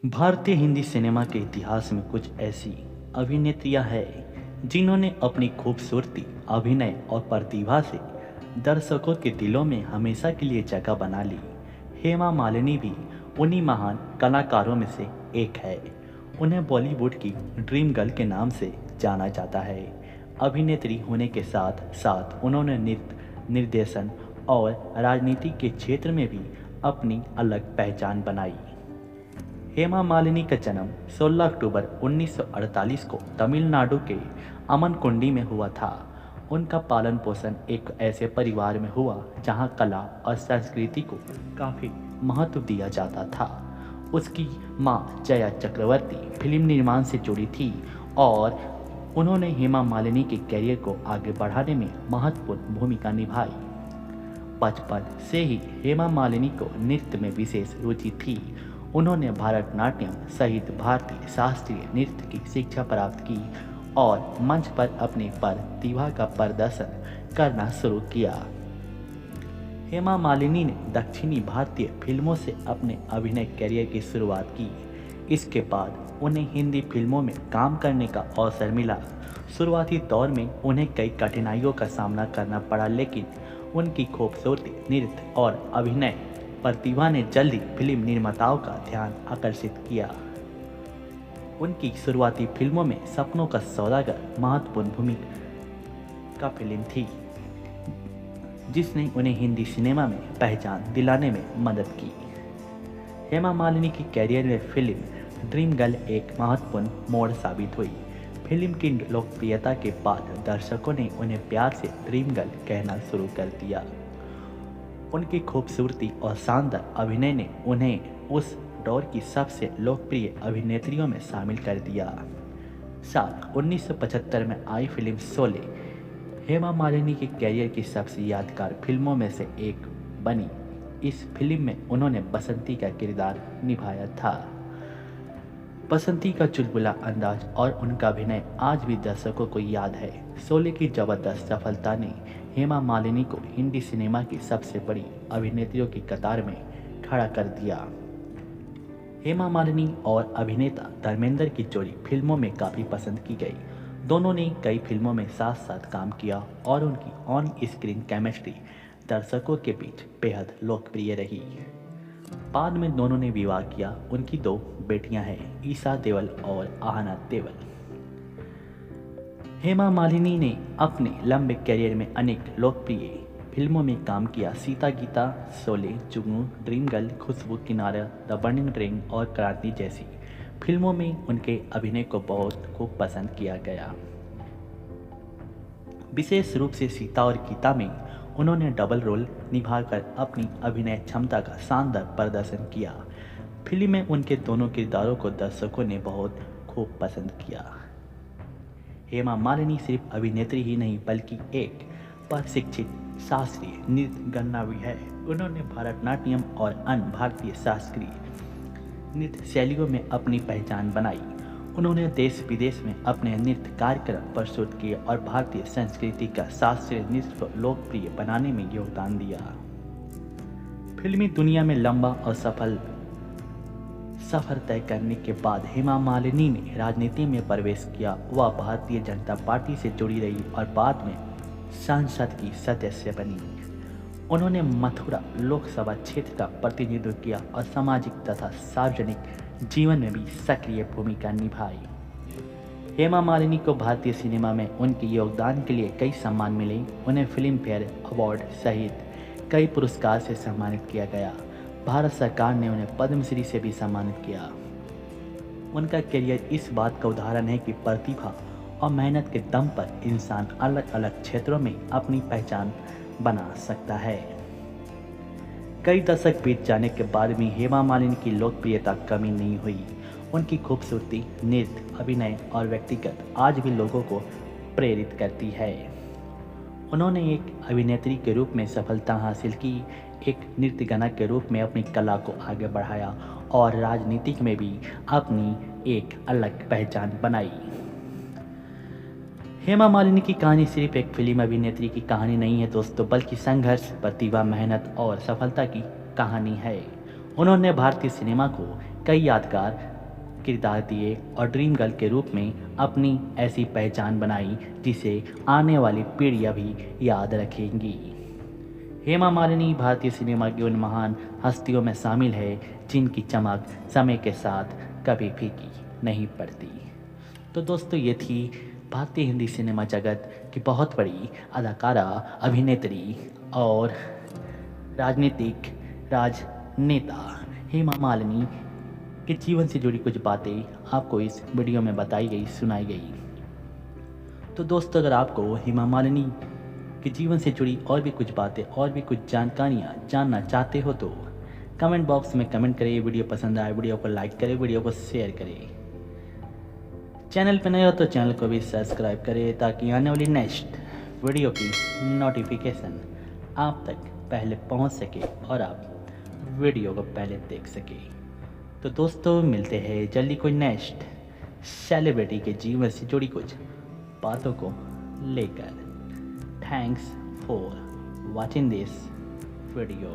भारतीय हिंदी सिनेमा के इतिहास में कुछ ऐसी अभिनेत्रियां हैं जिन्होंने अपनी खूबसूरती, अभिनय और प्रतिभा से दर्शकों के दिलों में हमेशा के लिए जगह बना ली। हेमा मालिनी भी उन्हीं महान कलाकारों में से एक है। उन्हें बॉलीवुड की ड्रीम गर्ल के नाम से जाना जाता है। अभिनेत्री होने के साथ साथ उन्होंने नृत्य, निर्देशन और राजनीति के क्षेत्र में भी अपनी अलग पहचान बनाई। हेमा मालिनी का जन्म 16 अक्टूबर 1948 को तमिलनाडु के अमनकुंडी में हुआ था। उनका पालन पोषण एक ऐसे परिवार में हुआ जहां कला और संस्कृति को काफ़ी महत्व दिया जाता था। उसकी मां जया चक्रवर्ती फिल्म निर्माण से जुड़ी थी और उन्होंने हेमा मालिनी के करियर को आगे बढ़ाने में महत्वपूर्ण भूमिका निभाई। बचपन से ही हेमा मालिनी को नृत्य में विशेष रुचि थी। उन्होंने भारतनाट्यम सहित भारतीय शास्त्रीय नृत्य की शिक्षा प्राप्त की और मंच पर अपनी प्रतिभा का प्रदर्शन करना शुरू किया। हेमा मालिनी ने दक्षिणी भारतीय फिल्मों से अपने अभिनय करियर की शुरुआत की। इसके बाद उन्हें हिंदी फिल्मों में काम करने का अवसर मिला। शुरुआती दौर में उन्हें कई कठिनाइयों का सामना करना पड़ा, लेकिन उनकी खूबसूरती, नृत्य और अभिनय प्रतिभा ने जल्दी फिल्म निर्माताओं का ध्यान आकर्षित किया। उनकी शुरुआती फिल्मों में सपनों का सौदागर महत्वपूर्ण भूमिका फिल्म थी, जिसने उन्हें हिंदी सिनेमा में पहचान दिलाने में मदद की। हेमा मालिनी की कैरियर में फिल्म ड्रीम गर्ल एक महत्वपूर्ण मोड़ साबित हुई। फिल्म की लोकप्रियता के बाद दर्शकों ने उन्हें प्यार से ड्रीम गर्ल कहना शुरू कर दिया। उनकी खूबसूरती और शानदार अभिनय ने उन्हें उस दौर की सबसे लोकप्रिय अभिनेत्रियों में शामिल कर दिया। साल 1975 में आई फिल्म शोले हेमा मालिनी के कैरियर की सबसे यादगार फिल्मों में से एक बनी। इस फिल्म में उन्होंने बसंती का किरदार निभाया था। बसंती का चुलबुला अंदाज और उनका अभिनय आज भी दर्शकों को याद है। शोले की जबरदस्त सफलता ने हेमा मालिनी को हिंदी सिनेमा की सबसे बड़ी अभिनेत्रियों की कतार में खड़ा कर दिया। हेमा मालिनी और अभिनेता धर्मेंद्र की जोड़ी फिल्मों में काफ़ी पसंद की गई। दोनों ने कई फिल्मों में साथ साथ काम किया और उनकी ऑन स्क्रीन केमिस्ट्री दर्शकों के बीच बेहद लोकप्रिय रही। बाद में दोनों ने विवाह किया। उनकी दो बेटियां हैं, ईशा देओल और आहना देओल। हेमा मालिनी ने अपने लंबे करियर में अनेक लोकप्रिय फिल्मों में काम किया। सीता गीता, शोले, जुगनू, ड्रीम गर्ल, खुशबू, किनारा, द बर्निंग रिंग और क्रांति जैसी फिल्मों में उनके अभिनय को बहुत खूब पसंद किया गया। विशेष रूप से सीता और गीता में उन्होंने डबल रोल निभाकर अपनी अभिनय क्षमता का शानदार प्रदर्शन किया। फिल्म में उनके दोनों किरदारों को दर्शकों ने बहुत खूब पसंद किया। हेमा मालिनी सिर्फ अभिनेत्री ही नहीं बल्कि एक प्रशिक्षित शास्त्रीय नृत्यगन्ना भी है। उन्होंने भारतनाट्यम और अन्य भारतीय शास्त्रीय नृत्य शैलियों में अपनी पहचान बनाई। उन्होंने देश विदेश में अपने नृत्य कार्यक्रम प्रस्तुत किए और भारतीय संस्कृति का शास्त्रीय नृत्य को लोकप्रिय बनाने में योगदान दिया। फिल्मी दुनिया में लंबा और सफर तय करने के बाद हेमा मालिनी ने राजनीति में प्रवेश किया। वह भारतीय जनता पार्टी से जुड़ी रही और बाद में संसद की सदस्य बनी। उन्होंने मथुरा लोकसभा क्षेत्र का प्रतिनिधित्व किया और सामाजिक तथा सार्वजनिक जीवन में भी सक्रिय भूमिका निभाई। हेमा मालिनी को भारतीय सिनेमा में उनके योगदान के लिए कई सम्मान मिले। उन्हें फिल्म फेयर अवार्ड सहित कई पुरस्कार से सम्मानित किया गया। भारत सरकार ने उन्हें पद्मश्री से भी सम्मानित किया। उनका करियर इस बात का उदाहरण है कि प्रतिभा और मेहनत के दम पर इंसान अलग अलग क्षेत्रों में अपनी पहचान बना सकता है। कई दशक बीत जाने के बाद भी हेमा मालिनी की लोकप्रियता कमी नहीं हुई। उनकी खूबसूरती, नृत्य, अभिनय और व्यक्तिगत आज भी लोगों को प्रेरित करती है। उन्होंने एक अभिनेत्री के रूप में सफलता हासिल की, एक नृत्यगाना के रूप में अपनी कला को आगे बढ़ाया और राजनीतिक में भी अपनी एक अलग पहचान बनाई। हेमा मालिनी की कहानी सिर्फ एक फिल्म अभिनेत्री की कहानी नहीं है दोस्तों, बल्कि संघर्ष, प्रतिभा, मेहनत और सफलता की कहानी है। उन्होंने भारतीय सिनेमा को कई यादगार किरदार दिए और ड्रीम गर्ल के रूप में अपनी ऐसी पहचान बनाई जिसे आने वाली पीढ़ियाँ भी याद रखेंगी। हेमा मालिनी भारतीय सिनेमा की उन महान हस्तियों में शामिल है जिनकी चमक समय के साथ कभी फीकी नहीं पड़ती। तो दोस्तों, ये थी भारतीय हिंदी सिनेमा जगत की बहुत बड़ी अदाकारा, अभिनेत्री और राजनीतिक राजनेता हेमा मालिनी के जीवन से जुड़ी कुछ बातें आपको इस वीडियो में बताई गई, सुनाई गई। तो दोस्तों, अगर आपको हेमा मालिनी के जीवन से जुड़ी और भी कुछ बातें और भी कुछ जानकारियाँ जानना चाहते हो तो कमेंट बॉक्स में कमेंट करें। वीडियो पसंद आए वीडियो को लाइक करें, वीडियो को शेयर करें। चैनल पर नए हो तो चैनल को भी सब्सक्राइब करें ताकि आने वाली नेक्स्ट वीडियो की नोटिफिकेशन आप तक पहले पहुंच सके और आप वीडियो को पहले देख सके। तो दोस्तों, मिलते हैं जल्दी कोई नेक्स्ट सेलिब्रिटी के जीवन से जुड़ी कुछ बातों को लेकर। Thanks for watching this video.